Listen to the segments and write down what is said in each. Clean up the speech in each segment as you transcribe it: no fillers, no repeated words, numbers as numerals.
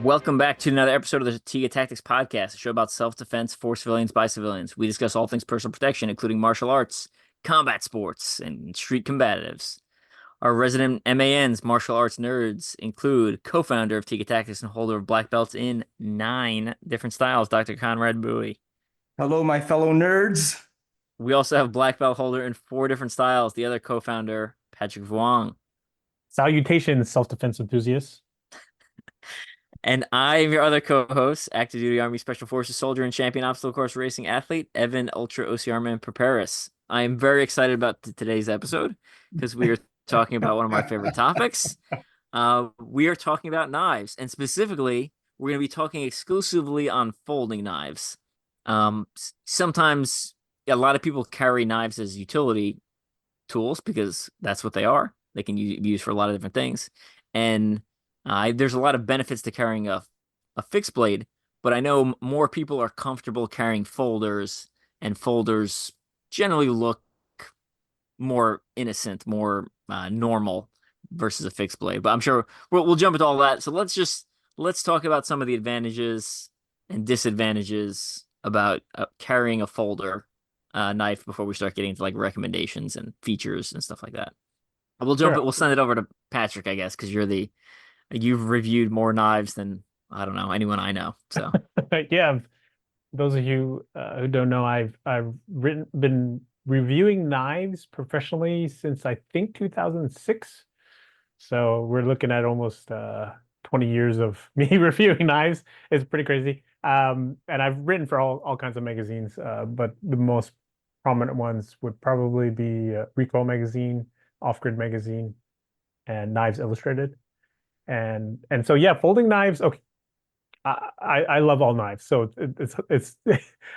Welcome back to another episode of the Tiga Tactics Podcast, a show about self-defense for civilians by civilians. We discuss all things personal protection, including martial arts, combat sports, and street combatives. Our resident MANs, martial arts nerds, include co-founder of Tiga Tactics and holder of black belts in 9 different styles, Dr. Conrad Bui. Hello, my fellow nerds. We also have black belt holder in 4 different styles, the other co-founder, Patrick Vuong. Salutations, self-defense enthusiasts. And I am your other co-host, active duty Army Special Forces soldier and champion obstacle course racing athlete, Evan Ultra-OCR man Perperis. I am very excited about today's episode because we are talking about one of my favorite topics. We are talking about knives, and specifically, we're going to be talking exclusively on folding knives. Sometimes a lot of people carry knives as utility tools because that's what they are. They can be used for a lot of different things. And there's a lot of benefits to carrying a fixed blade, but I know more people are comfortable carrying folders, and folders generally look more innocent, more normal versus a fixed blade. But I'm sure we'll jump into all that. So let's talk about some of the advantages and disadvantages about carrying a folder knife before we start getting into like recommendations and features and stuff like that. We'll send it over to Patrick, I guess, because you've reviewed more knives than, I don't know, anyone I know. So Yeah, those of you who don't know, I've been reviewing knives professionally since I think 2006. So we're looking at almost 20 years of me reviewing knives. It's pretty crazy. And I've written for all kinds of magazines, but the most prominent ones would probably be Recoil Magazine, Off Grid Magazine, and Knives Illustrated. And so yeah, folding knives. Okay, I love all knives. So it's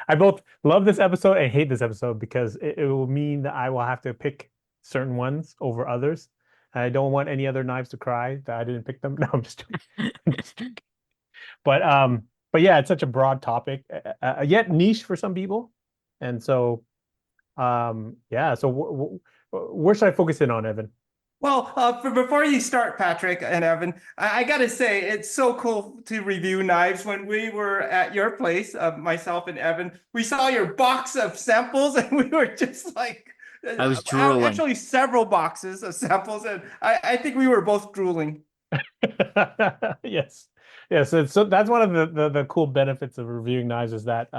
I both love this episode and hate this episode because it will mean that I will have to pick certain ones over others. I don't want any other knives to cry that I didn't pick them. No, I'm just joking. I'm just joking. But yeah, it's such a broad topic, yet niche for some people. And so yeah. So where should I focus in on, Evan? Well, before you start, Patrick and Evan, I got to say, it's so cool to review knives. When we were at your place, myself and Evan, we saw your box of samples and we were just like, I was drooling. actually several boxes of samples. And I think we were both drooling. Yes. Yes. So that's one of the cool benefits of reviewing knives is that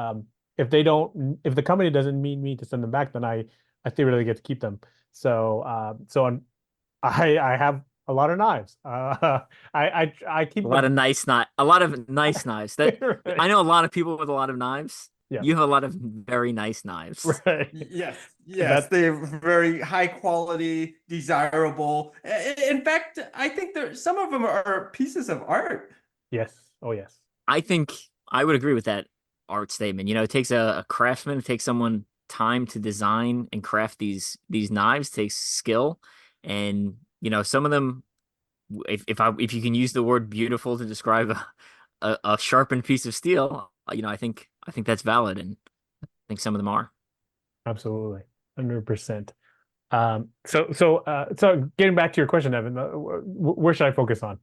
if the company doesn't need me to send them back, then I theoretically get to keep them. I have a lot of knives. I keep A lot of nice knives. That right. I know a lot of people with a lot of knives. Yeah. You have a lot of very nice knives. Right. Yes, That's they're very high quality, desirable. In fact, I think some of them are pieces of art. yes. Oh yes. I think I would agree with that art statement. It takes a craftsman, it takes someone time to design and craft these knives, it takes skill. And some of them, if you can use the word beautiful to describe a sharpened piece of steel, I think that's valid, and I think some of them are. Absolutely. 100%. So getting back to your question, Evan, where should I focus on?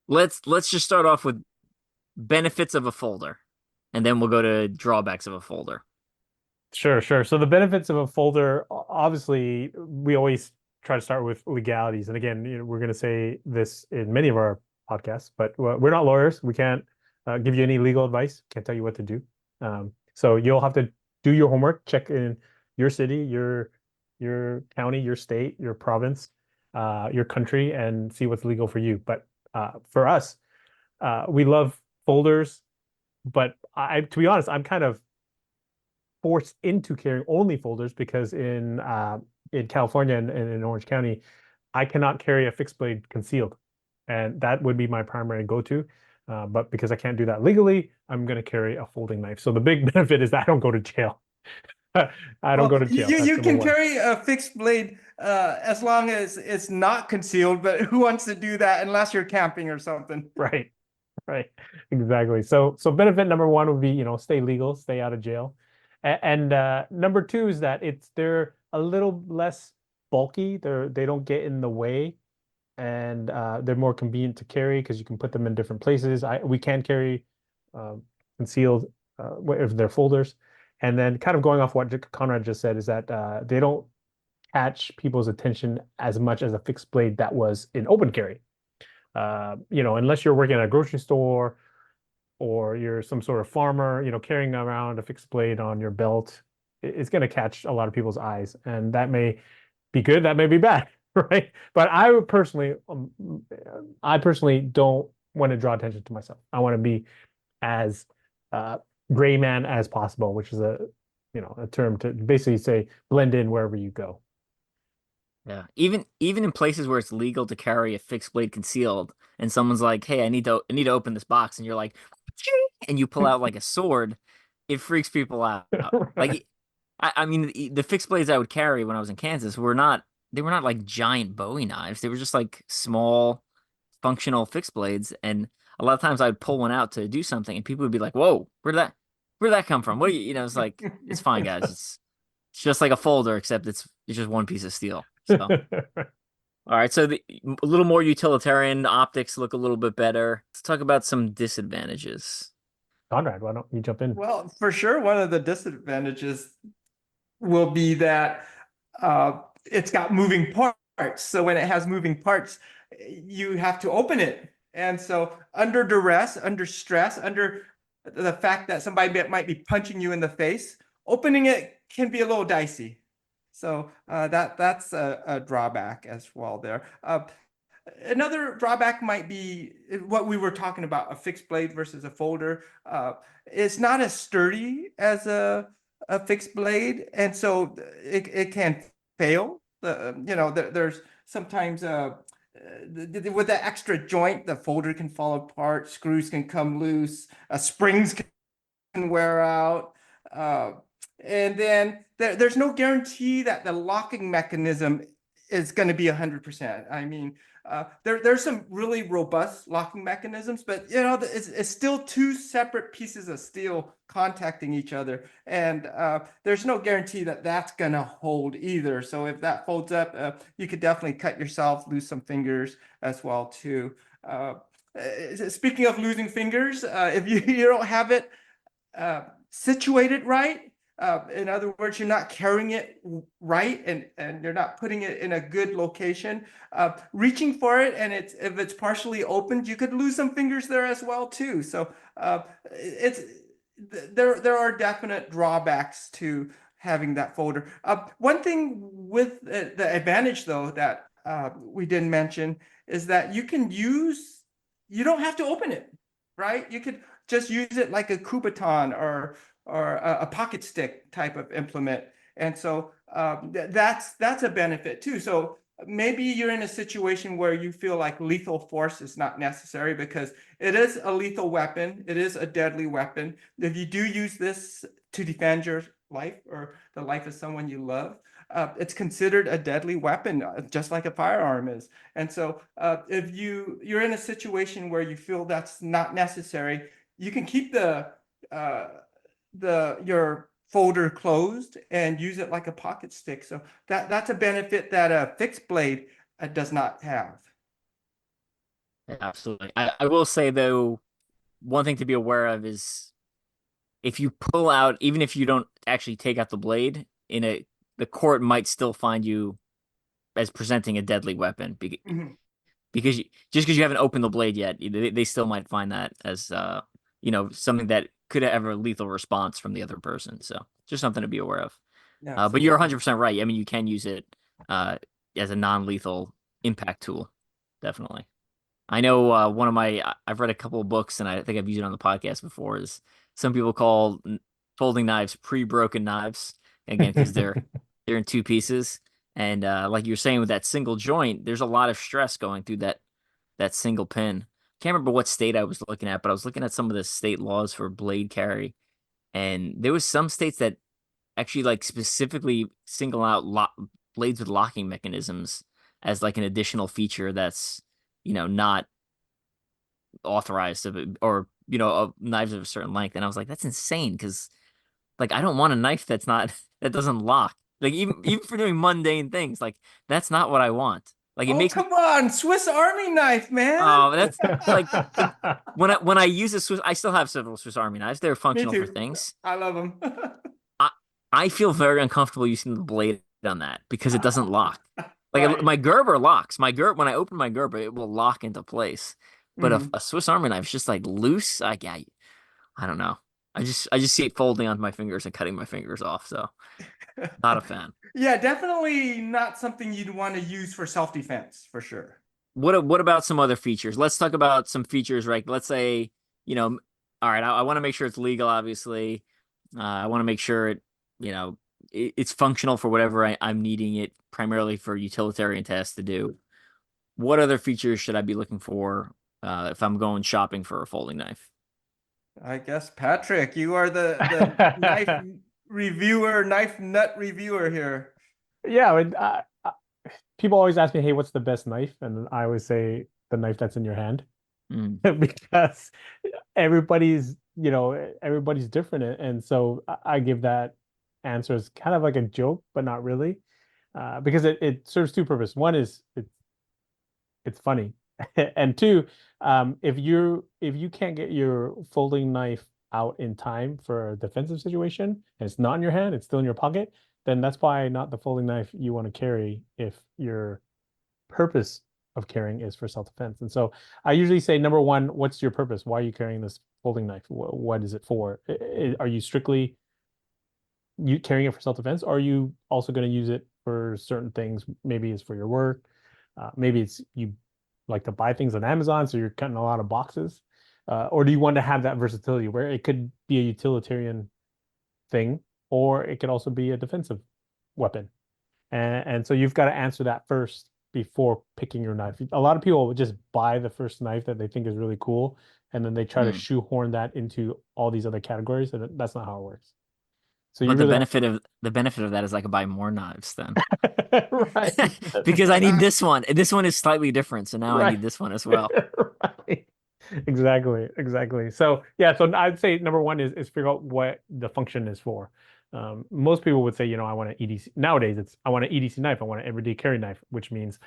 Let's just start off with benefits of a folder, and then we'll go to drawbacks of a folder. Sure, sure. So the benefits of a folder, obviously, we always try to start with legalities. And again, we're going to say this in many of our podcasts, but we're not lawyers. We can't give you any legal advice. Can't tell you what to do. So you'll have to do your homework, check in your city, your county, your state, your province, your country, and see what's legal for you. But for us, we love folders, but to be honest, I'm kind of forced into carrying only folders because in California and in Orange County, I cannot carry a fixed blade concealed, and that would be my primary go-to. But because I can't do that legally, I'm going to carry a folding knife. So the big benefit is that I don't go to jail. I don't go to jail. You can one. carry a fixed blade as long as it's not concealed, but who wants to do that unless you're camping or something? Right, right, exactly. So benefit number one would be stay legal, stay out of jail, and number two is that they're a little less bulky. They don't get in the way and they're more convenient to carry because you can put them in different places. We can carry um, concealed if they're folders. And then kind of going off what Conrad just said is that they don't catch people's attention as much as a fixed blade that was in open carry. Unless you're working at a grocery store or you're some sort of farmer, carrying around a fixed blade on your belt, it's going to catch a lot of people's eyes, and that may be good, that may be bad, right? But I personally don't want to draw attention to myself. I want to be as uh, gray man as possible, which is a term to basically say blend in wherever you go. Yeah. Even in places where it's legal to carry a fixed blade concealed, and someone's like, "Hey, I need to open this box," and you're like, and you pull out like a sword, it freaks people out. Right. Like, I mean, the fixed blades I would carry when I was in Kansas were not like giant Bowie knives. They were just like small, functional fixed blades, and a lot of times I'd pull one out to do something, and people would be like, "Whoa, where'd that come from?" It's like it's fine, guys. It's just like a folder, except it's just one piece of steel. So. All right, so a little more utilitarian. The optics look a little bit better. Let's talk about some disadvantages. Conrad, why don't you jump in? Well, for sure, one of the disadvantages will be that it's got moving parts. So when it has moving parts, you have to open it. And so under duress, under stress, under the fact that somebody might be punching you in the face, opening it can be a little dicey. So that's a drawback as well there. Another drawback might be what we were talking about, a fixed blade versus a folder. It's not as sturdy as a fixed blade, and so it can fail. There's sometimes with the extra joint, the folder can fall apart, screws can come loose, springs can wear out. And then there's no guarantee that the locking mechanism is going to be 100%. I mean, there's some really robust locking mechanisms, but it's still two separate pieces of steel contacting each other, and there's no guarantee that that's going to hold either. So if that folds up, you could definitely cut yourself, lose some fingers as well too. Speaking of losing fingers, if you don't have it situated right. In other words, you're not carrying it right, and you're not putting it in a good location. Reaching for it, and if it's partially opened, you could lose some fingers there as well too. So there are definite drawbacks to having that folder. One thing with the advantage though that we didn't mention is that you don't have to open it, right? You could just use it like a Kubaton or a pocket stick type of implement. And so that's a benefit too. So maybe you're in a situation where you feel like lethal force is not necessary because it is a lethal weapon. It is a deadly weapon. If you do use this to defend your life or the life of someone you love, it's considered a deadly weapon, just like a firearm is. And so if you're in a situation where you feel that's not necessary, you can keep your folder closed and use it like a pocket stick. So that's a benefit that a fixed blade does not have. Yeah, absolutely. I will say though, one thing to be aware of is if you pull out, even if you don't actually take out the blade, the court might still find you as presenting a deadly weapon Mhm. because just because you haven't opened the blade yet, they still might find that as something that could have a lethal response from the other person. So just something to be aware of. But you're Absolutely. 100% right. I mean, you can use it as a non-lethal impact tool, definitely. I know I've read a couple of books, and I think I've used it on the podcast before. Is some people call folding knives pre-broken knives again because they're in two pieces, and like you're saying with that single joint, there's a lot of stress going through that single pin. Can't remember what state I was looking at, but I was looking at some of the state laws for blade carry, and there was some states that actually like specifically single out blades with locking mechanisms as like an additional feature that's not authorized or of knives of a certain length. And I was like, that's insane because like I don't want a knife that's not that doesn't lock. Like even for doing mundane things, like that's not what I want. Like it Oh, makes me. come on, Swiss Army knife, man. Oh, that's like when I use a Swiss, I still have several Swiss Army knives. They're Me functional for too. things. I love them. I I feel very uncomfortable using the blade on that because it doesn't lock. Like Right. my Gerber locks. My Gerber when I open my Gerber, it will lock into place. But Mhm. a Swiss Army knife is just like loose. I don't know. I just see it folding onto my fingers and cutting my fingers off. So not a fan. Yeah, definitely not something you'd want to use for self-defense for sure. What about some other features? Let's talk about some features, right? Let's say, all right, I want to make sure it's legal, obviously. I want to make sure it's functional for whatever I'm needing it primarily for utilitarian tasks to do. What other features should I be looking for if I'm going shopping for a folding knife? I guess Patrick, you are the knife reviewer, knife nut reviewer here. Yeah, people always ask me, "Hey, what's the best knife?" And I always say the knife that's in your hand, Mm. because everybody's different, and so I give that answer as kind of like a joke, but not really, because it serves two purposes. One is it's funny, and two, if you can't get your folding knife out in time for a defensive situation and it's not in your hand, it's still in your pocket, then that's probably not the folding knife you want to carry if your purpose of carrying is for self-defense. And so I usually say, number one, what's your purpose? Why are you carrying this folding knife? What is it for? Are you strictly you carrying it for self-defense? Or are you also going to use it for certain things? Maybe it's for your work. Maybe it's you like to buy things on Amazon, so you're cutting a lot of boxes. Or do you want to have that versatility where it could be a utilitarian thing, or it could also be a defensive weapon? And so you've got to answer that first before picking your knife. A lot of people would just buy the first knife that they think is really cool, and then they try to Mm. shoehorn that into all these other categories, and that's not how it works. So you But the really have benefit of the benefit of that is I could buy more knives then. right, Because I need this one. This one is slightly different, so now I right, need this one as well. right. Exactly. So yeah, so I'd say number one is figure out what the function is for. Most people would say, I want an EDC. Nowadays, I want an EDC knife. I want an everyday carry knife, which means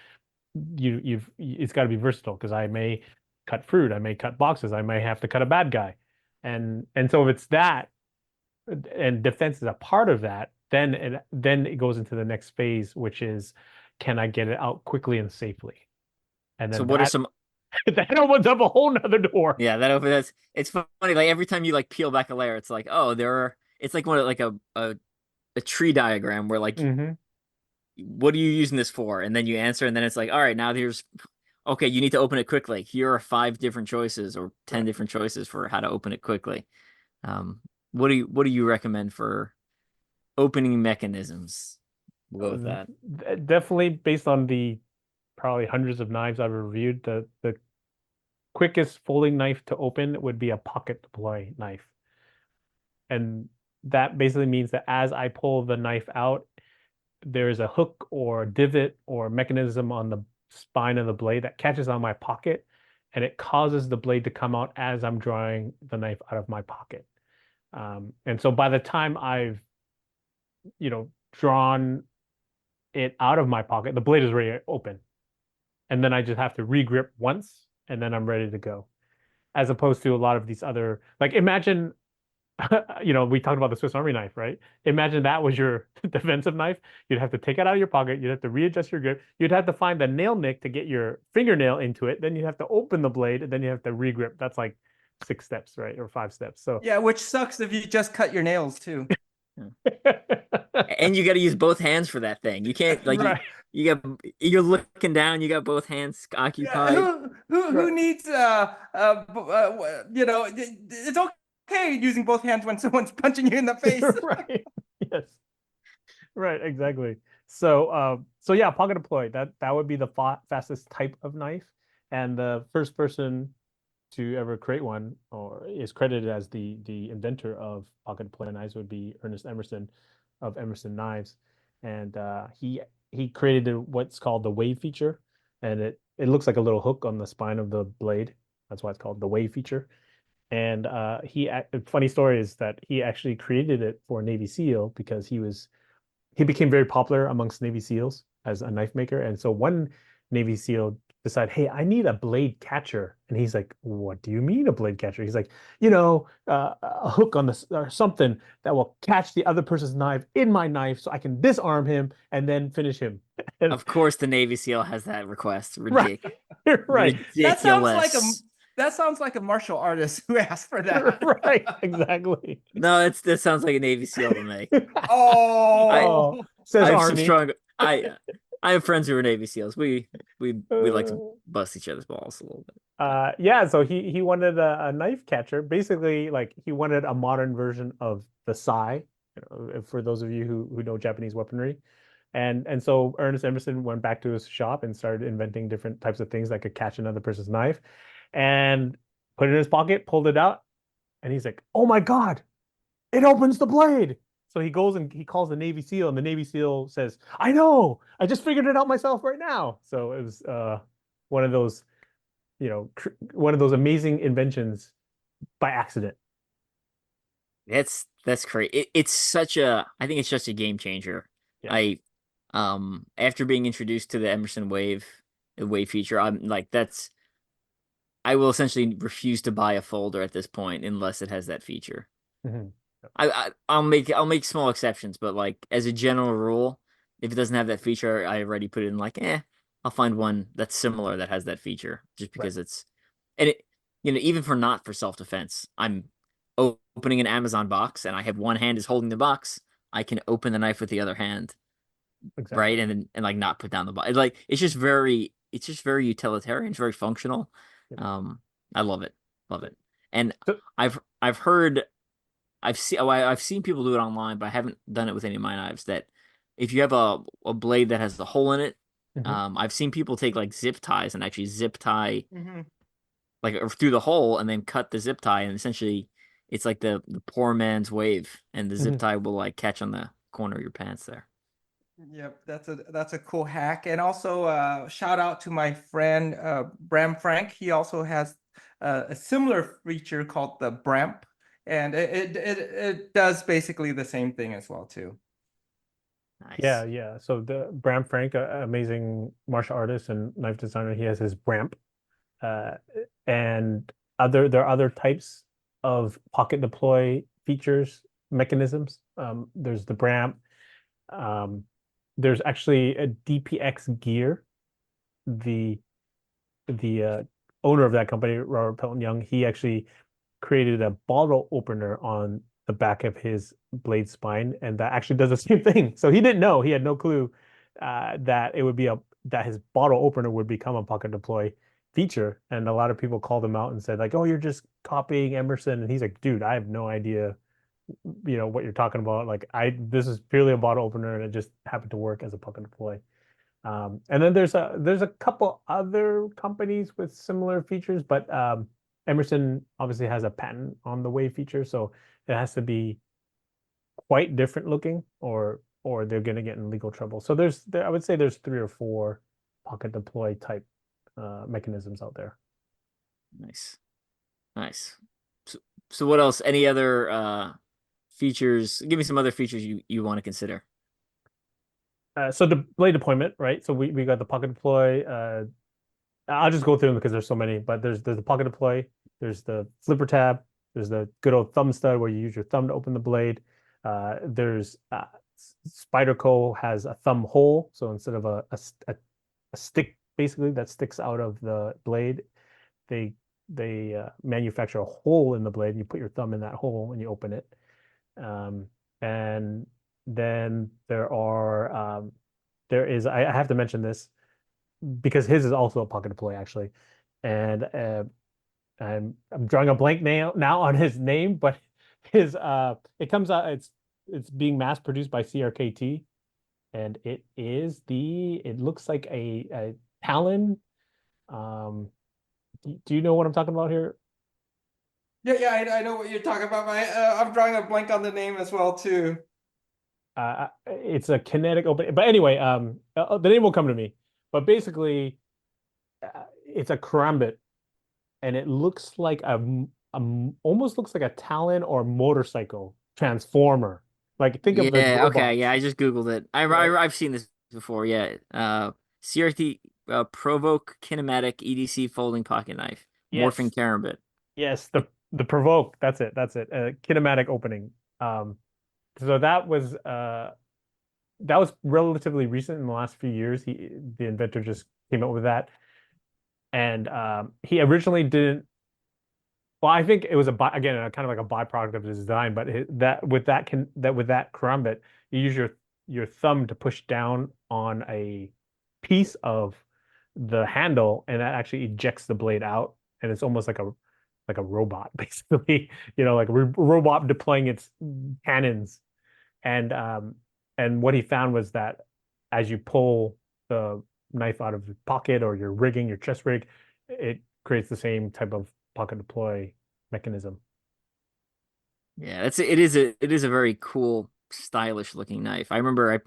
it's got to be versatile because I may cut fruit, I may cut boxes, I may have to cut a bad guy, and so if it's that, and defense is a part of that, then it goes into the next phase, which is, can I get it out quickly and safely? And So then what are that some that opens up a whole nother door. Yeah, that open that's it's funny. Like every time you like peel back a layer, it's like, oh, it's like one of like a tree diagram where like Hmm. what are you using this for? And then you answer, and then it's like, all right, now here's okay, you need to open it quickly. Here are five different choices or 10 Right. different choices for how to open it quickly. What do you recommend for opening mechanisms? We'll go with that. Definitely based on the probably hundreds of knives I've reviewed, the quickest folding knife to open would be a pocket deploy knife. And that basically means that as I pull the knife out, there's a hook or divot or mechanism on the spine of the blade that catches on my pocket, and it causes the blade to come out as I'm drawing the knife out of my pocket. And so by the time I've, drawn it out of my pocket, the blade is ready to open. And then I just have to regrip once, and then I'm ready to go. As opposed to a lot of these other, like imagine, we talked about the Swiss Army knife, right? Imagine that was your defensive knife. You'd have to take it out of your pocket. You'd have to readjust your grip. You'd have to find the nail nick to get your fingernail into it. Then you have to open the blade, and then you have to regrip. That's like 6 steps, right? Or 5 steps. So Yeah, which sucks if you just cut your nails too. And you got to use both hands for that thing. You can't like right, you're looking down, you got both hands Yeah, occupied. who right, needs it's okay using both hands when someone's punching you in the face. right. Yes. Right, exactly. So yeah, pocket deploy. That would be the fastest type of knife, and the first person to ever create one, or is credited as the inventor of pocket deploy knives, would be Ernest Emerson of Emerson Knives, and he created what's called the wave feature, and it looks like a little hook on the spine of the blade. That's why it's called the wave feature. And funny story is that he actually created it for Navy SEAL because he became very popular amongst Navy SEALs as a knife maker. And so one Navy SEAL decide, hey, I need a blade catcher. And he's like, what do you mean a blade catcher? He's like, a hook on this or something that will catch the other person's knife in my knife so I can disarm him and then finish him. Of course, the Navy SEAL has that request. Right, right, That sounds like a Ridiculous. that sounds like a martial artist who asked for that. right, exactly. No, that sounds like a Navy SEAL to me. I Oh, Oh, says I have some Arnie. strong. I have friends who are Navy SEAls. We like to Uh, bust each other's balls a little bit. yeah, so he wanted a knife catcher. Basically, like he wanted a modern version of the sai, for those of you who know Japanese weaponry. And so Ernest Emerson went back to his shop and started inventing different types of things that could catch another person's knife and put it in his pocket, pulled it out, and he's like, "Oh my God, it opens the blade." So he goes and he calls the Navy SEAL, and the Navy SEAL says, "I know, I just figured it out myself right now." So it was one of those, one of those amazing inventions by accident. That's great. It's such a. I think it's just a game changer. Yeah. I after being introduced to the Emerson Wave feature, I'm like that's. I will essentially refuse to buy a folder at this point unless it has that feature. Mhm. I'll make small exceptions, but like as a general rule, if it doesn't have that feature, I already put it in like, I'll find one that's similar that has that feature just Right. because it's and it even for not for self-defense, I'm opening an Amazon box and I have one hand is holding the box, I can open the knife with the other hand, right? Exactly. And like not put down the box. It's just very utilitarian, it's very functional. Yep. Um I love it. Love it. And So, I've heard I've seen people do it online, but I haven't done it with any of my knives. That if you have a blade that has the hole in it, mhm, I've seen people take like zip ties and actually zip tie mhm. like through the hole and then cut the zip tie, and essentially it's like the poor man's wave, and the zip mhm, tie will like catch on the corner of your pants there. Yep, that's a cool hack. And also shout out to my friend Bram Frank. He also has a similar feature called the Bramp, and it does basically the same thing as well too. yeah, Nice. yeah. So the Bram Frank, amazing martial artist and knife designer, he has his Bramp, uh, and there are other types of pocket deploy features mechanisms. There's the Bramp. Um, there's actually a DPX Gear. The the owner of that company, Robert Pelton Young, he actually created a bottle opener on the back of his blade spine, and that actually does the same thing. So he didn't know, he had no clue that it would be that his bottle opener would become a pocket deploy feature. And a lot of people called him out and said like, "Oh, you're just copying Emerson." And he's like, "Dude, I have no idea, what you're talking about. Like, this is purely a bottle opener, and it just happened to work as a pocket deploy." And then there's a couple other companies with similar features, but Emerson obviously has a patent on the wave feature, so it has to be quite different looking, or they're going to get in legal trouble. So I would say there's three or four pocket deploy type mechanisms out there. Nice. Nice. So, so what else? Any other features? Give me some other features you want to consider. So the blade deployment, right? So we got the pocket deploy. I'll just go through them because there's so many, but there's the pocket deploy, there's the flipper tab, there's the good old thumb stud where you use your thumb to open the blade. There's Spyderco has a thumb hole, so instead of a stick basically that sticks out of the blade, they manufacture a hole in the blade, and you put your thumb in that hole and you open it. Um, and then there is I have to mention this because his is also a pocket deploy actually, and I'm drawing a blank now on his name, but his it comes out it's being mass produced by CRKT, and it looks like a Talon. Um, do you know what I'm talking about here? Yeah, I know what you're talking about. I'm drawing a blank on the name as well too. It's a kinetic open, but anyway, the name will come to me. But basically, it's a karambit, and it looks like almost looks like a Talon or motorcycle transformer. Like think of the Yeah, okay, gearbox, yeah, I just Googled it. right? I've seen this before, yeah. CRT Provoke Kinematic EDC folding pocket knife, morphing Yes, karambit. yes, the provoke. That's it. That's it. Kinematic opening. Um, so that was relatively recent in the last few years. The inventor just came up with that, and he originally didn't. Well, I think it was again kind of like a byproduct of his design, but with that karambit, you use your thumb to push down on a piece of the handle, and that actually ejects the blade out, and it's almost like a robot, basically, like a robot deploying its cannons. And what he found was that as you pull the knife out of your pocket or your rigging, your chest rig, it creates the same type of pocket deploy mechanism. Yeah, it is a very cool, stylish looking knife. I remember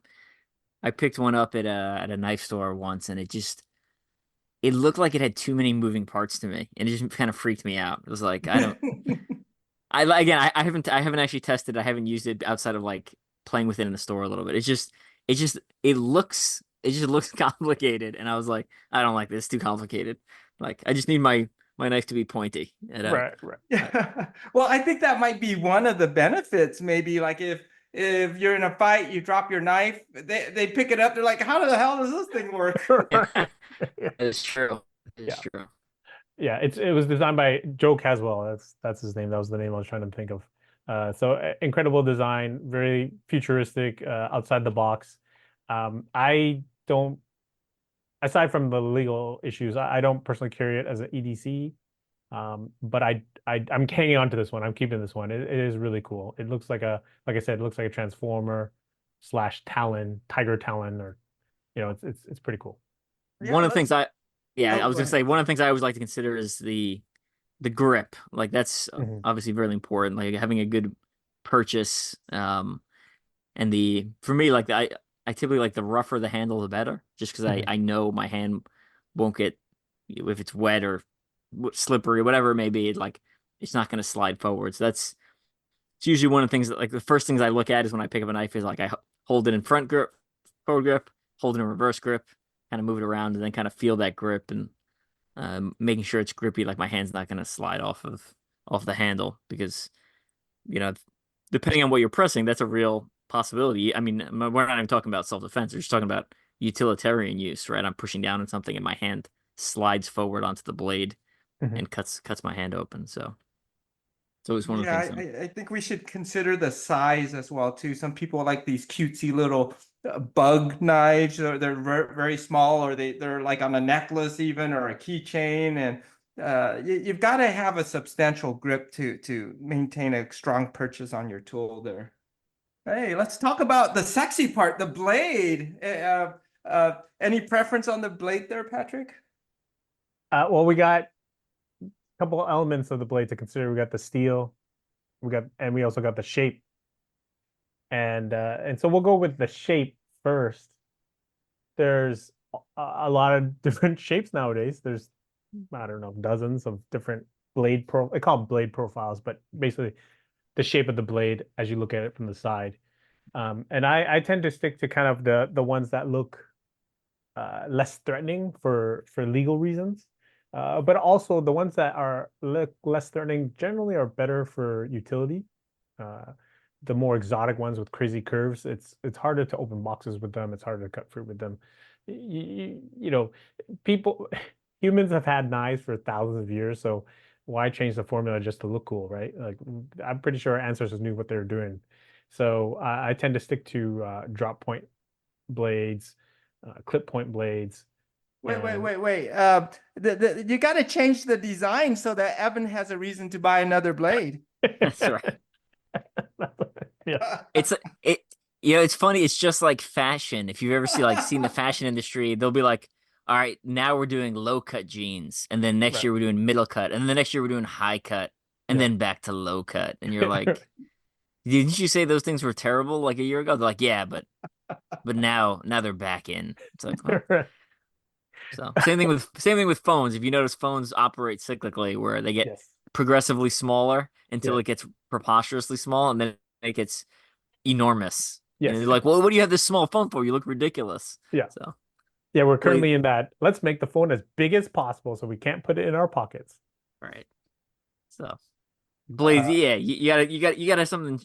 I picked one up at a knife store once, and it looked like it had too many moving parts to me, and it just kind of freaked me out. It was like I don't again I haven't actually tested it. I haven't used it outside of like playing with it in the store a little bit. It just looks complicated, and I was like, I don't like this. It's too complicated. Like I just need my knife to be pointy. And Right, right. Yeah. Well, I think that might be one of the benefits. Maybe like if you're in a fight, you drop your knife, they pick it up. They're like, how the hell does this thing work? yeah, Yeah. it's true. It's Yeah. true. Yeah, it was designed by Joe Caswell. That's his name. That was the name I was trying to think of. Incredible design, very futuristic, outside the box. I don't, aside from the legal issues, I don't personally carry it as an EDC. But I'm hanging on to this one. I'm keeping this one. It is really cool. It looks like I said, it looks like a transformer slash Talon, Tiger Talon, or it's pretty cool. One Yeah, of the things let's. I Oh, was go gonna ahead. say one of the things I always like to consider is the grip. Like that's Mhm. obviously very important. Like having a good purchase. And the for me like I typically like the rougher the handle the better, just because Mhm. I know my hand won't get if it's wet or slippery, whatever it may be. It's not gonna slide forward. So that's it's usually one of the things that like the first things I look at is when I pick up a knife is like hold it in front grip, forward grip, hold it in reverse grip, kind of move it around, and then kind of feel that grip and making sure it's grippy. Like my hand's not gonna slide off the handle because you know depending on what you're pressing, that's a real possibility. I mean, we're not even talking about self-defense. We're just talking about utilitarian use, right? I'm pushing down on something and my hand slides forward onto the blade Mhm. and cuts my hand open. So it's always one of the Yeah, things I think we should consider the size as well too. Some people like these cutesy little bug knives, or they're very small, or they're like on a necklace even, or a keychain, and you've got to have a substantial grip to maintain a strong purchase on your tool there. Hey, let's talk about the sexy part, the blade. Any preference on the blade there, Patrick? Well, we got a couple elements of the blade to consider. We got the steel, and we also got the shape. And so we'll go with the shape first. There's a lot of different shapes nowadays. There's, I don't know, dozens of different they call them blade profiles, but basically the shape of the blade as you look at it from the side. And I tend to stick to kind of the ones that look less threatening for legal reasons. But also the ones that are look less threatening generally are better for utility. Uh, the more exotic ones with crazy curves, it's harder to open boxes with them. It's harder to cut fruit with them. You know, people, humans have had knives for thousands of years, so why change the formula just to look cool, right? Like I'm pretty sure our ancestors knew what they were doing. So I tend to stick to drop point blades, clip point blades, and Wait. You got to change the design so that Evan has a reason to buy another blade. that's right. yeah, It's it it's funny. It's just like fashion. If you've ever seen the fashion industry, they'll be like, all right, now we're doing low cut jeans, and then next right, year we're doing middle cut, and then the next year we're doing high cut, and yeah. then back to low cut. And you're like, didn't you say those things were terrible like a year ago? They're like, yeah, but now they're back in. It's like, well, so same thing with phones. If you notice, phones operate cyclically, where they get Yes, progressively smaller until yes, it gets preposterously small, and then it gets enormous. And yes, they're like, well, what do you have this small phone for? You look ridiculous. yeah. So Yeah, we're Blade, currently in that. Let's make the phone as big as possible so we can't put it in our pockets. right? So Blades, Uh, yeah, you gotta something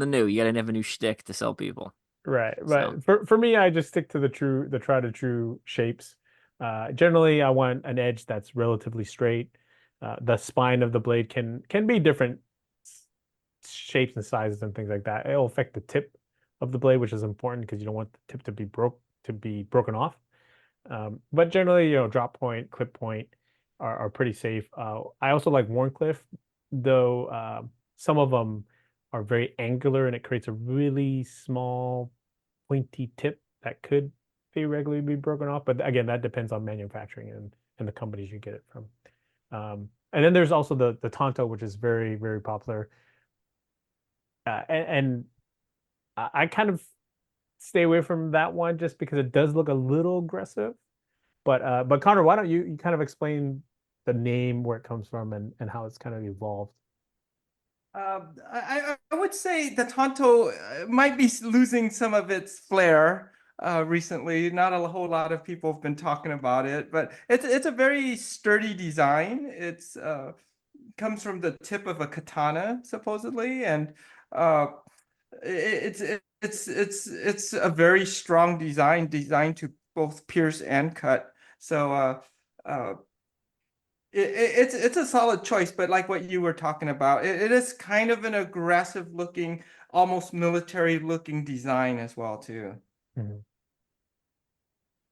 new. You gotta have a new shtick to sell people. right. So But for me, I just stick to the tried and true shapes. Generally, I want an edge that's relatively straight. The spine of the blade can be different shapes and sizes and things like that. It'll affect the tip of the blade, which is important because you don't want the tip to be broken off. But generally, drop point, clip point are pretty safe. I also like Warncliffe, though some of them are very angular and it creates a really small pointy tip that could theoretically be broken off. But again, that depends on manufacturing and the companies you get it from. And then there's also the Tonto, which is very, very popular. And I kind of stay away from that one just because it does look a little aggressive. But Connor, why don't you kind of explain the name, where it comes from, and how it's kind of evolved? I would say the Tonto might be losing some of its flair recently. Not a whole lot of people have been talking about it, but it's a very sturdy design. It's comes from the tip of a katana supposedly, and uh, it's a very strong design designed to both pierce and cut. So uh, it's a solid choice, but like what you were talking about, it is kind of an aggressive looking, almost military looking design as well too. Mhm.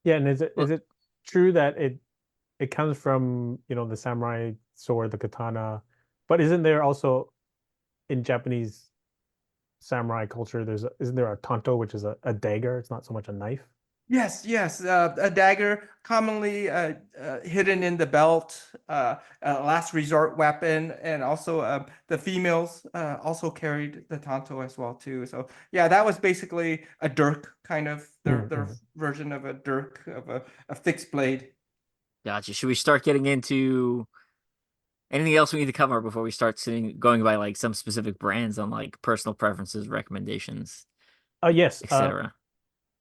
Yeah, and is well, it true that it comes from, the samurai sword, the katana, but isn't there also in Japanese samurai culture, isn't there a tanto, which is a dagger? It's not so much a knife. Yes, yes, a dagger commonly hidden in the belt, a last resort weapon, and also the females also carried the tanto as well too. So yeah, that was basically a dirk, kind of their Mhm. version of a dirk of a fixed blade. gotcha. Should we start getting into anything else we need to cover before we start going by like some specific brands on like personal preferences, recommendations, Yes, etc.?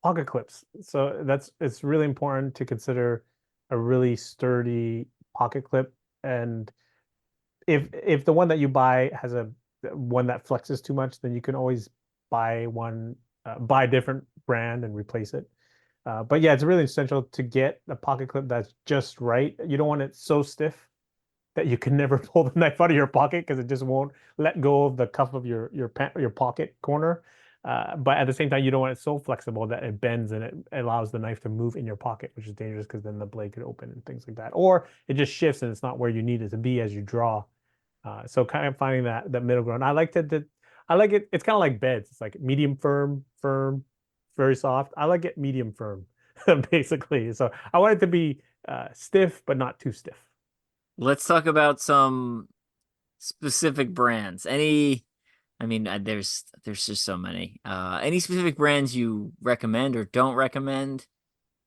pocket clips. So it's really important to consider a really sturdy pocket clip. And if the one that you buy has a one that flexes too much, then you can always buy a different brand and replace it. But yeah, it's really essential to get a pocket clip that's just right. You don't want it so stiff that you can never pull the knife out of your pocket because it just won't let go of the cuff of your pocket corner. But at the same time, you don't want it so flexible that it bends and it allows the knife to move in your pocket, which is dangerous because then the blade could open and things like that. Or it just shifts and it's not where you need it to be as you draw. So kind of finding that middle ground. I like it. It's kind of like beds. It's like medium firm, firm, very soft. I like it medium firm, basically. So I want it to be stiff, but not too stiff. Let's talk about some specific brands. I mean, there's just so many. Any specific brands you recommend or don't recommend,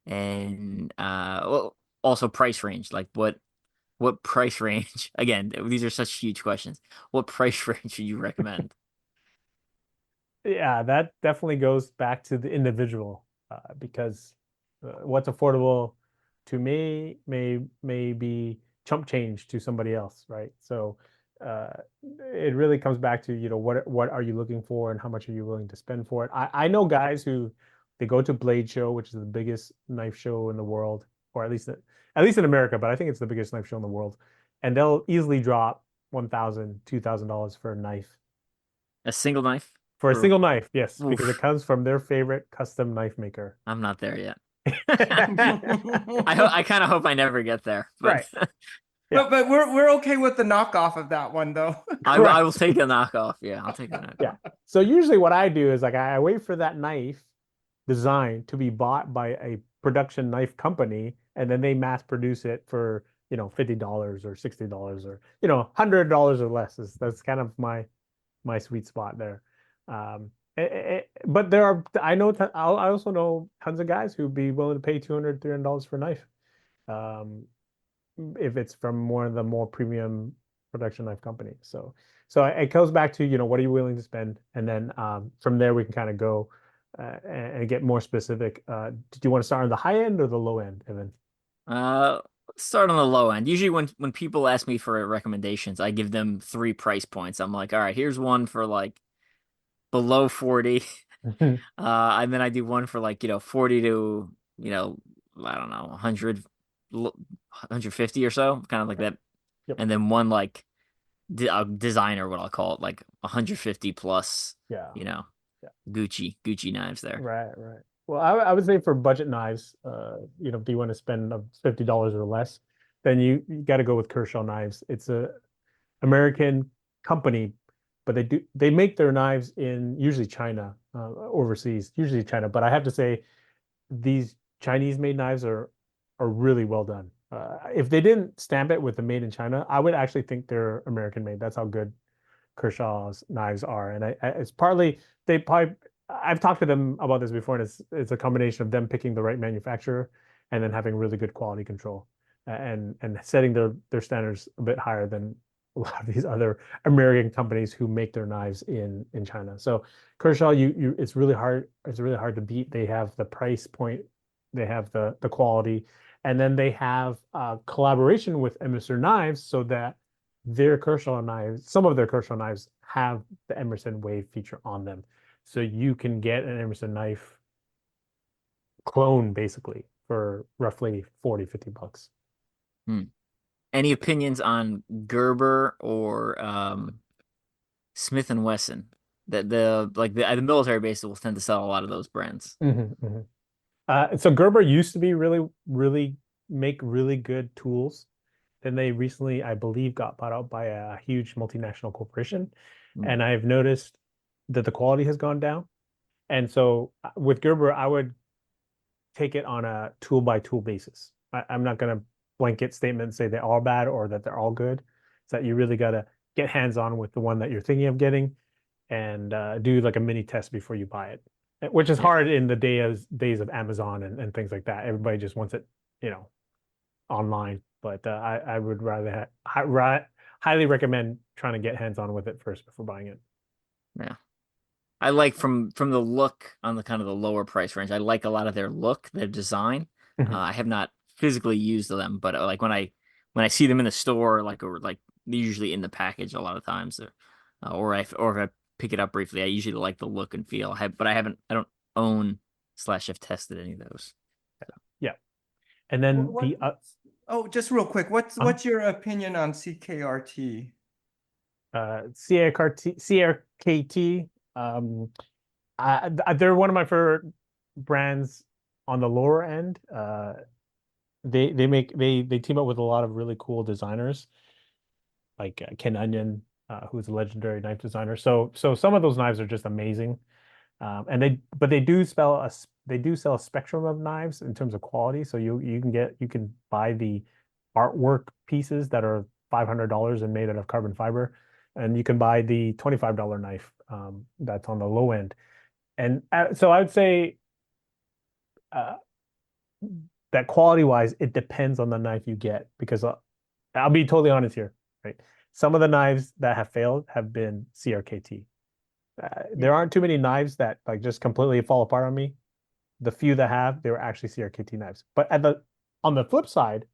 and well, also price range. Like what price range? Again, these are such huge questions. What price range do you recommend? Yeah, that definitely goes back to the individual because what's affordable to me may be chump change to somebody else, right? So uh, it really comes back to what are you looking for and how much are you willing to spend for it. I know guys who they go to Blade Show, which is the biggest knife show in the world, or at least in America, but I think it's the biggest knife show in the world, and they'll easily drop $1,000, $2,000 for a knife A single knife? for a For single knife, yes, because it oof, comes from their favorite custom knife maker. I'm not there yet. I kind of hope I never get there, but Right. Yeah. But we're okay with the knockoff of that one though. I will Correct. take a knockoff. Yeah, I'll take a Yeah. knockoff. So usually what I do is like I wait for that knife design to be bought by a production knife company, and then they mass produce it for, $50 or $60 or, $100 or less. That's kind of my sweet spot there. But I also know tons of guys who'd be willing to pay $200, $300 for a knife. Um, if it's from one of the more premium production knife companies. So it goes back to, what are you willing to spend? And then from there we can kind of go. and get more specific, did you want to start on the high end or the low end, Evan? Let's start on the low end. Usually when people ask me for recommendations, I give them three price points. I'm like, all right, here's one for like below 40. And then I do one for like, 40 to, I don't know, 100, 150 or so, kind of like that. Yep. And then one like designer, what I'll call it, like 150 plus, Yeah. you know, Yeah. Gucci knives there. Right, right. Well, I would say for budget knives, if you want to spend $50 or less, then you got to go with Kershaw Knives. It's a American company, but they make their knives in usually China, overseas, usually China. But I have to say, these Chinese made knives are really well done. If they didn't stamp it with the made in China, I would actually think they're American made. That's how good Kershaw's knives are, and it's partly they probably I've talked to them about this before, and it's a combination of them picking the right manufacturer and then having really good quality control and setting their standards a bit higher than a lot of these other American companies who make their knives in China. So Kershaw, it's really hard to beat. They have the price point, they have the quality, and then they have collaboration with Emerson Knives so that some of their Kershaw knives have the Emerson Wave feature on them. So you can get an Emerson knife clone basically for roughly 40, $50. Hmm. Any opinions on Gerber or Smith and Wesson? That the military bases will tend to sell a lot of those brands. So Gerber used to be really make really good tools. Then they recently, I believe, got bought out by a huge multinational corporation. Hmm. And I've noticed that the quality has gone down. And so with Gerber, I would take it on a tool by tool basis. I'm not going to blanket statement and say they're all bad or that they're all good. It's that you really got to get hands on with the one that you're thinking of getting and do like a mini test before you buy it, which is Yeah. hard in the days of Amazon and things like that. Everybody just wants it, online. But I would rather highly recommend trying to get hands on with it first before buying it. Yeah. I like from the look on the kind of the lower price range. I like a lot of their look, their design. I have not physically used them, but like when I see them in the store, like or like they're usually in the package a lot of times, or if I pick it up briefly, I usually like the look and feel. But I don't own slash have tested any of those. Yeah, and then What? Oh, just real quick, uh, what's your opinion on CKRT? CRKT. They're one of my favorite brands on the lower end. They team up with a lot of really cool designers, like Ken Onion, who's a legendary knife designer. So some of those knives are just amazing. But they do sell a spectrum of knives in terms of quality. So you can buy the artwork pieces that are $500 and made out of carbon fiber, and you can buy the $25 knife that's on the low end. And so I would say uh, that quality wise, it depends on the knife you get because I'll be totally honest here, right? Some of the knives that have failed have been CRKT. There aren't too many knives that like just completely fall apart on me. The few that have, they were actually CRKT knives. But on the flip side,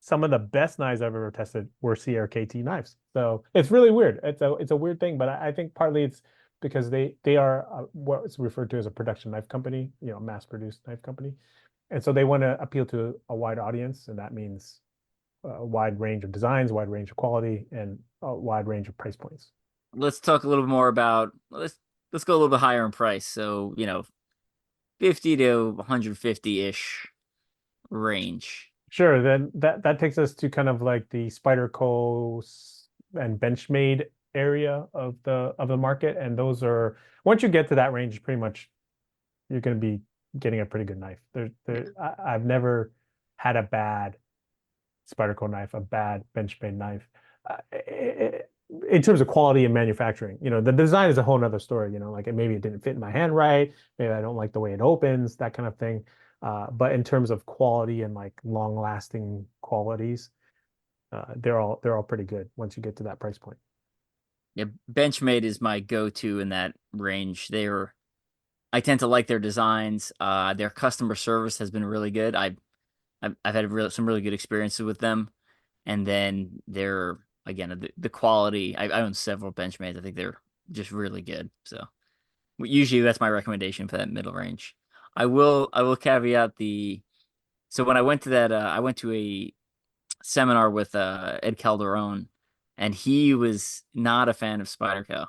some of the best knives I've ever tested were CRKT knives. So it's really weird. It's a weird thing, but I think partly it's because they are what's referred to as a production knife company, mass produced knife company, and so they want to appeal to a wide audience, and that means a wide range of designs, wide range of quality, and a wide range of price points. Let's talk a little more about let's go a little bit higher in price. So, 50 to 150-ish range. Sure, then that takes us to kind of like the Spyderco and Benchmade area of the market, and those are once you get to that range, pretty much you're going to be getting a pretty good knife. I've never had a bad Spyderco knife, a bad Benchmade knife. In terms of quality and manufacturing, the design is a whole nother story. Like maybe it didn't fit in my hand right, maybe I don't like the way it opens, that kind of thing. But in terms of quality and like long-lasting qualities, they're all pretty good once you get to that price point. Yeah, Benchmade is my go-to in that range. I tend to like their designs. Their customer service has been really good. I've had some really good experiences with them. And then they're again the quality. I own several Benchmads. I think they're just really good. So usually that's my recommendation for that middle range. I will caveat the so when I went to that I went to a seminar with Ed Calderon, and he was not a fan of Spyderco.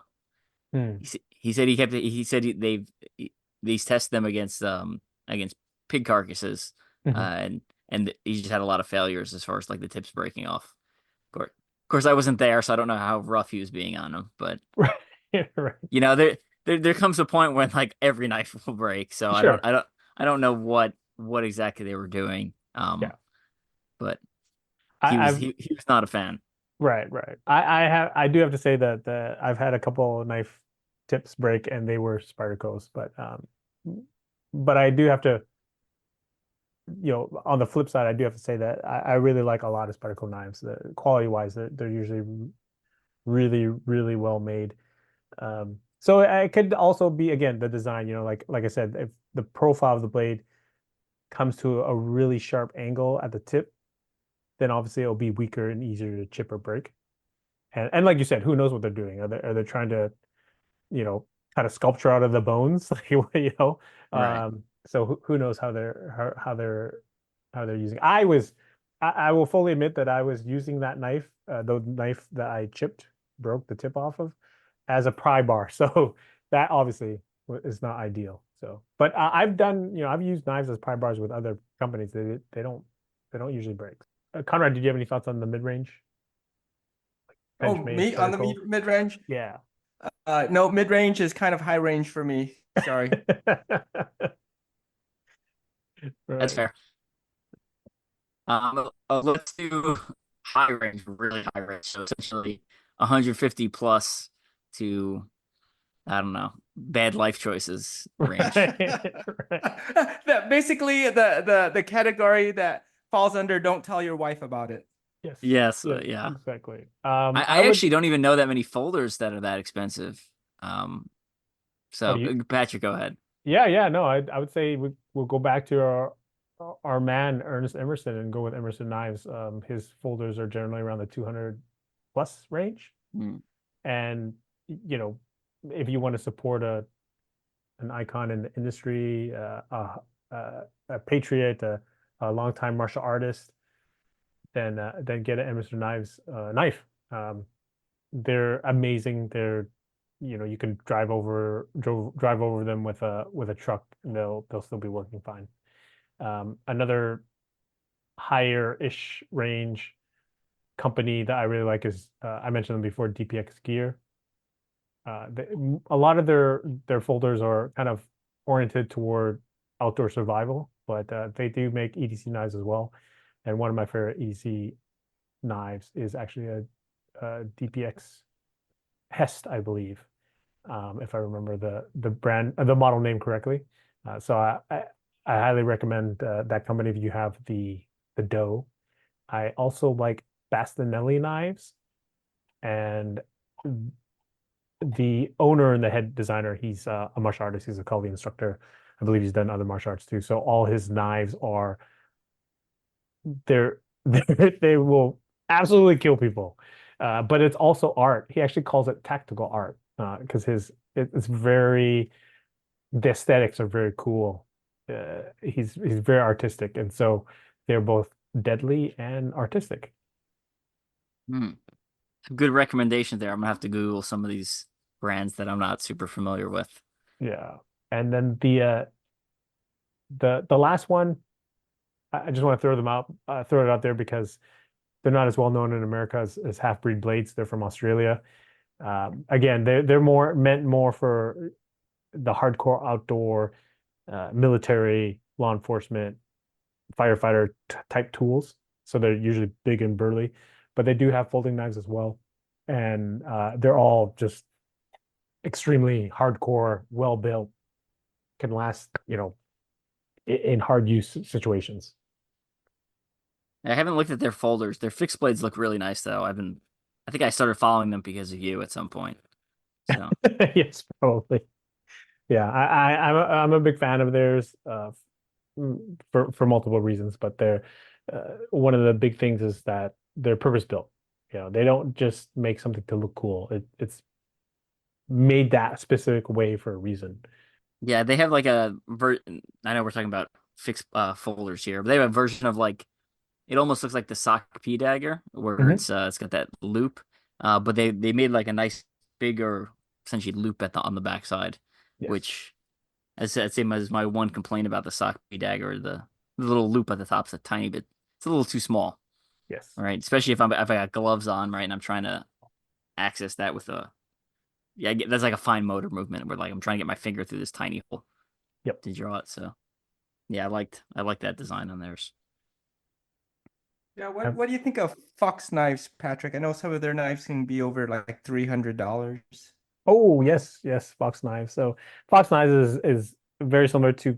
Hmm. He said they've tested them against pig carcasses, Mhm. and he just had a lot of failures as far as like the tips breaking off. Of course, I wasn't there, so I don't know how rough he was being on them. But Right. Right. there comes a point when like every knife will break. So Sure. I don't know what exactly they were doing. Yeah. But I've he was not a fan. right, right. I do have to say that I've had a couple knife tips break and they were Spyderco's, but I do have to, on the flip side, I do have to say that I really like a lot of Spyderco knives. The quality wise, they're usually really, really well made. So it could also be again the design, like I said, if the profile of the blade comes to a really sharp angle at the tip, then obviously it'll be weaker and easier to chip or break. And like you said, who knows what they're doing? Are they trying to, you know, kind of sculpture out of the bones? Like, Right. so who knows how they're using. I will fully admit that I was using that knife, the knife that I chipped, broke the tip off of, as a pry bar. So that obviously is not ideal. So, but I've done, I've used knives as pry bars with other companies. They don't usually break. Conrad, did you have any thoughts on the mid range? Oh, Benchmade, me on the Spyderco? mid range? Yeah. No, mid range is kind of high range for me. Sorry. That's Right. fair. Let's do high range, really high range. So essentially 150 plus to, I don't know, bad life choices range. Right. Right. That basically the category that falls under don't tell your wife about it. Yes. Yes, Yes, yeah. exactly. I I would. actually don't even know that many folders that are that expensive. Oh, So Patrick, go ahead. yeah, yeah. No, I would say we'll go back to our man Ernest Emerson and go with Emerson knives. His folders are generally around the 200 plus range, Mm. and you know, if you want to support an icon in the industry, a patriot, a longtime martial artist, then get an Emerson knives knife. They're amazing. You can drive over them with a truck, and they'll still be working fine. Another higher-ish range company that I really like is I mentioned them before, DPX Gear. A lot of their folders are kind of oriented toward outdoor survival, but they do make EDC knives as well. And one of my favorite EDC knives is actually a DPX Hest, I believe, if I remember the brand, the model name correctly. So I highly recommend that company if you have the dough. I also like Bastinelli knives, and the owner and the head designer, he's a martial artist. He's a Kali instructor. I believe he's done other martial arts too. So all his knives are they're, they will absolutely kill people. But it's also art. He actually calls it tactical art because it's very the aesthetics are very cool. He's very artistic, and so they're both deadly and artistic. Mm. Good recommendation there. I'm gonna have to Google some of these brands that I'm not super familiar with. Yeah. And then the last one, I just want to throw it out there because they're not as well known in America as half-breed blades. They're from Australia. Again, they're more for the hardcore outdoor military, law enforcement, firefighter type tools. So they're usually big and burly, but they do have folding knives as well. And they're all just extremely hardcore, well built, can last, in hard use situations. I haven't looked at their folders. Their fixed blades look really nice though. I think I started following them because of you at some point. So Yes, probably. Yeah, I'm a big fan of theirs for multiple reasons, but they're one of the big things is that they're purpose built. You know, they don't just make something to look cool. It's made that specific way for a reason. Yeah, they have like a ver I know we're talking about fixed folders here, but they have a version of like it almost looks like the sock P dagger where Hmm. it's got that loop. But they made like a nice bigger essentially loop at the on the backside, Yes, which as same as my one complaint about the sock P dagger, the little loop at the top's a tiny bit it's a little too small, yes, right? Especially if I got gloves on, right, and I'm trying to access that with a yeah, that's like a fine motor movement where like I'm trying to get my finger through this tiny hole yep. to draw it. So yeah, I liked that design on theirs. Yeah, Have- what do you think of Fox knives, Patrick? I know some of their knives can be over like $300. Oh yes, yes, Fox Knives. So Fox Knives is very similar to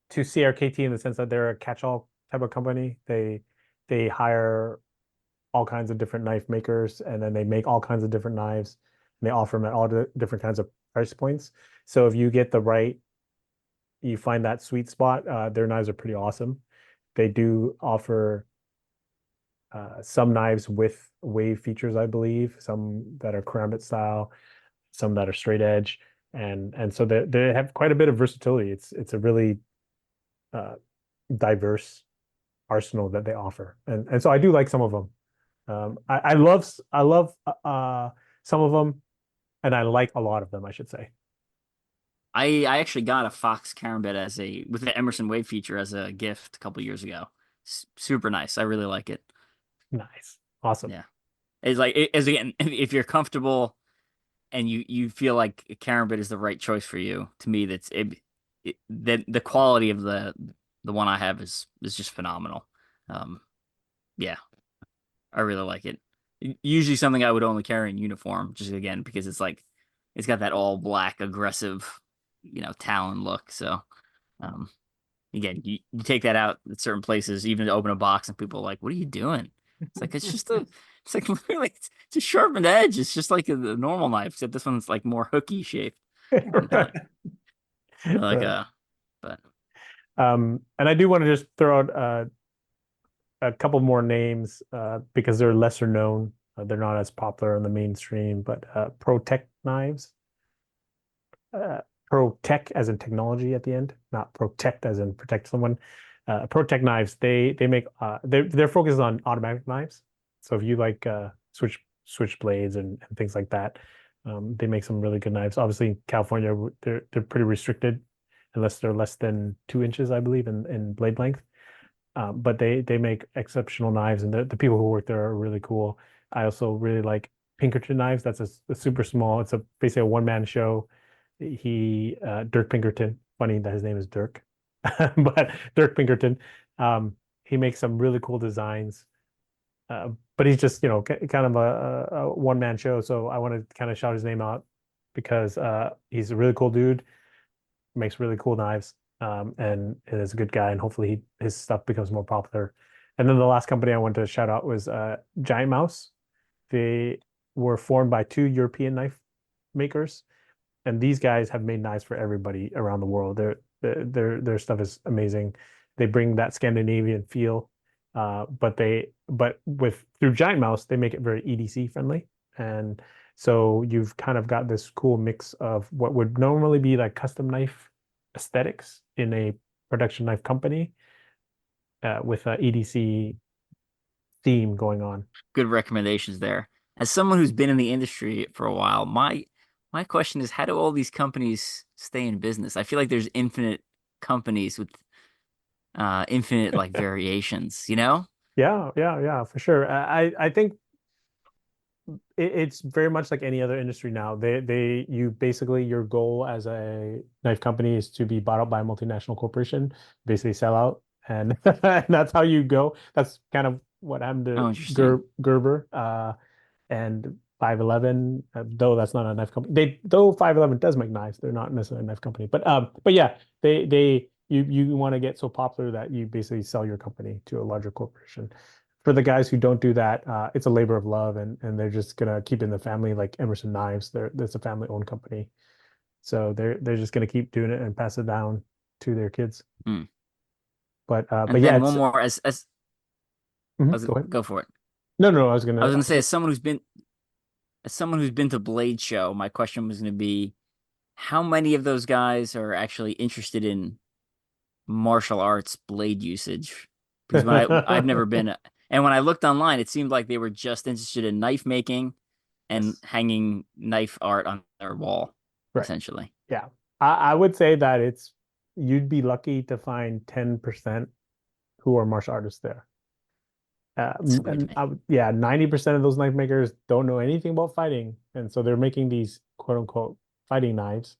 CRKT in the sense that they're a catch-all type of company. They hire all kinds of different knife makers, and then they make all kinds of different knives. And they offer them at all the different kinds of price points. So if you get the right, you find that sweet spot, their knives are pretty awesome. They do offer some knives with wave features, I believe, some that are karambit style, some that are straight edge, and so they have quite a bit of versatility. It's a really uh, diverse arsenal that they offer, and so I do like some of them. I love some of them, and I like a lot of them, I should say. I actually got a Fox Karambit as a with the Emerson Wave feature as a gift a couple years ago. Super nice. I really like it. Nice, awesome. Yeah. It's like as again, if you're comfortable and you feel like a Karambit is the right choice for you, to me the quality of the one I have is just phenomenal. Um, yeah, I really like it. Usually something I would only carry in uniform, just again because it's like it's got that all black aggressive, Talon look. So um, again, you take that out at certain places, even to open a box, and people are like, "What are you doing?" It's like it's like literally it's a sharpened edge. It's just like a normal knife, except this one's like more hooky shaped. And like Right. but And I do want to just throw out a couple more names because they're lesser known. They're not as popular in the mainstream, but Protect knives. Protect as in technology at the end, not protect as in protect someone. Protect knives, they make they're focused on automatic knives. So if you like switch blades and things like that, they make some really good knives. Obviously, in California, they're pretty restricted unless they're less than 2 inches, I believe, in blade length. But they make exceptional knives, and the people who work there are really cool. I also really like Pinkerton knives. That's a super small. It's basically a one-man show. Dirk Pinkerton. Funny that his name is Dirk, but Dirk Pinkerton. He makes some really cool designs. But he's just kind of a one-man show. So I want to kind of shout his name out because he's a really cool dude, makes really cool knives, and is a good guy. And hopefully his stuff becomes more popular. And then the last company I wanted to shout out was Giant Mouse. They were formed by two European knife makers, and these guys have made knives for everybody around the world. Their stuff is amazing. They bring that Scandinavian feel, but with through Giant Mouse, they make it very EDC friendly, and so you've kind of got this cool mix of what would normally be like custom knife aesthetics in a production knife company with a EDC theme going on. good recommendations there. As someone who's been in the industry for a while, my question is, how do all these companies stay in business? I feel like there's infinite companies with infinite like variations, you know? Yeah, yeah, yeah, for sure. I think it's very much like any other industry now. You basically your goal as a knife company is to be bought up by a multinational corporation, basically sell out, and and that's how you go. That's kind of what happened Oh, to interesting. Gerber and 511. Though that's not a knife company. Though 511 does make knives, they're not necessarily a knife company. But yeah, you want to get so popular that you basically sell your company to a larger corporation. For the guys who don't do that, it's a labor of love, and they're just gonna keep in the family like Emerson Knives. That's a family-owned company. So they're just going to keep doing it and pass it down to their kids. Mm. But And yeah, then it's one more as go ahead. go for it. No, I was gonna say as someone who's been to Blade Show, my question was gonna be how many of those guys are actually interested in martial arts blade usage? Because I've never been, and when I looked online, it seemed like they were just interested in knife making and Yes. hanging knife art on their wall, Right. essentially. Yeah. I would say that you'd be lucky to find 10% who are martial artists there. It's weird to And me. yeah, 90% of those knife makers don't know anything about fighting. And so they're making these quote unquote fighting knives.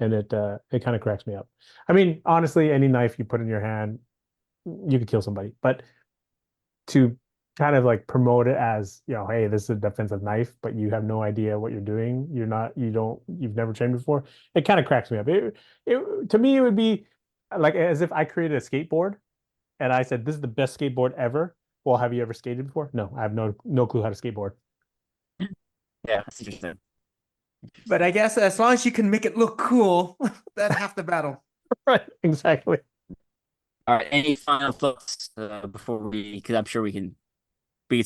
And it kind of cracks me up. I mean, honestly, any knife you put in your hand, you could kill somebody. But to kind of like promote it as, hey, this is a defensive knife, but you have no idea what you're doing. You've never trained before. It kind of cracks me up. To me, it would be like as if I created a skateboard and I said, this is the best skateboard ever. Well, have you ever skated before? No, I have no clue how to skateboard. Yeah, that's interesting. But I guess as long as you can make it look cool, that's half the battle. Right, exactly. All right, any final thoughts before because I'm sure we could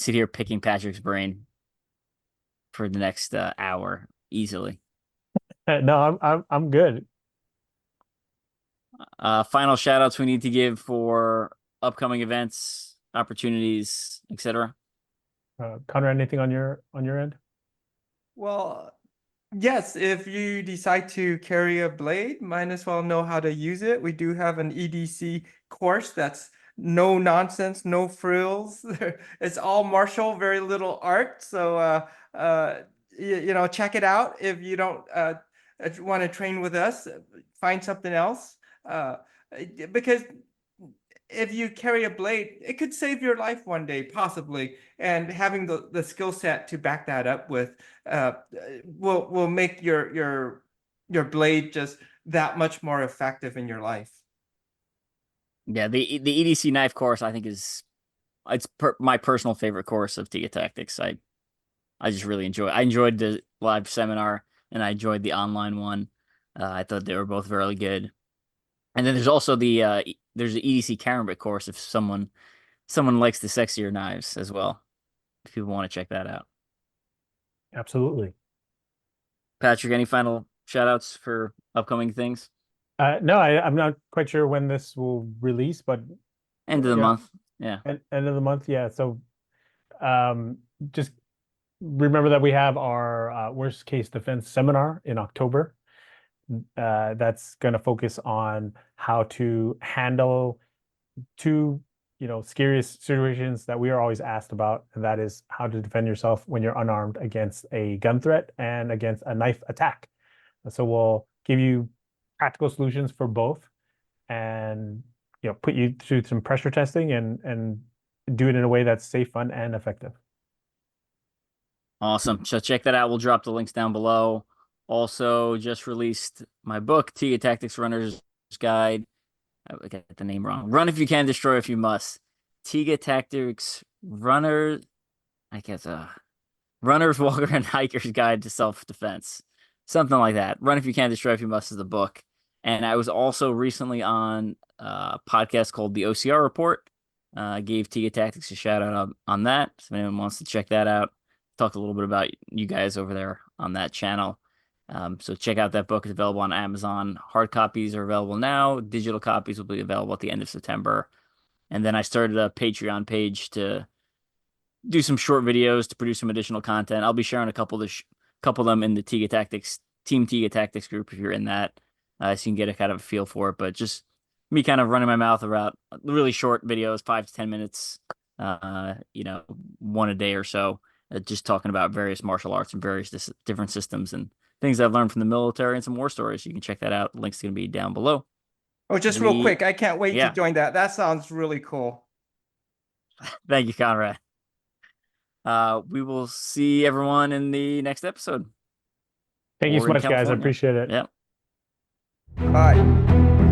sit here picking Patrick's brain for the next hour easily. No, I'm good. Final shout outs we need to give for upcoming events, opportunities, etc. Conrad, anything on your end? Well, yes, if you decide to carry a blade, might as well know how to use it. We do have an EDC course that's no nonsense, no frills. It's all martial, very little art. So, check it out. If you don't want to train with us, find something else. Uh, because if you carry a blade, it could save your life one day, possibly. And having the skill set to back that up with uh, will make your blade just that much more effective in your life. Yeah, the EDC knife course I think my personal favorite course of Tiga Tactics. I just really I enjoyed the live seminar and I enjoyed the online one. I thought they were both very good. And then there's also there's the EDC Karambit course if someone likes the sexier knives as well. If people want to check that out. Absolutely. Patrick, any final shout outs for upcoming things? No, I'm not quite sure when this will release, but End of the yeah, month. Yeah. end of the month. Yeah. So um, just remember that we have our worst case defense seminar in October. That's going to focus on how to handle two, scariest situations that we are always asked about, and that is how to defend yourself when you're unarmed against a gun threat and against a knife attack. So we'll give you practical solutions for both, and put you through some pressure testing and do it in a way that's safe, fun, and effective. Awesome. So check that out. We'll drop the links down below. Also, just released my book, Tiga Tactics Runner's Guide. I got the name wrong. Run if you can, destroy if you must. Tiga Tactics Runner, I guess, Runner's, Walker, and Hiker's Guide to Self-Defense. Something like that. Run if you can, destroy if you must is the book. And I was also recently on a podcast called the OCR Report. I gave Tiga Tactics a shout out on that. So if anyone wants to check that out, talk a little bit about you guys over there on that channel. So check out that book. It's available on Amazon. Hard copies are available now. Digital copies will be available at the end of September. And then I started a Patreon page to do some short videos to produce some additional content. I'll be sharing a couple of them in the Tiga Tactics Team Tiga Tactics group if you're in that, so you can get a kind of a feel for it. But just me kind of running my mouth about really short videos, 5 to 10 minutes, one a day or so, just talking about various martial arts and various different systems and things I've learned from the military and some war stories. You can check that out. The link's going to be down below. Oh, just real quick, I can't wait to join that. That sounds really cool. Thank you, Conrad. We will see everyone in the next episode. Thank you so much, guys. I appreciate it. Yep. Bye.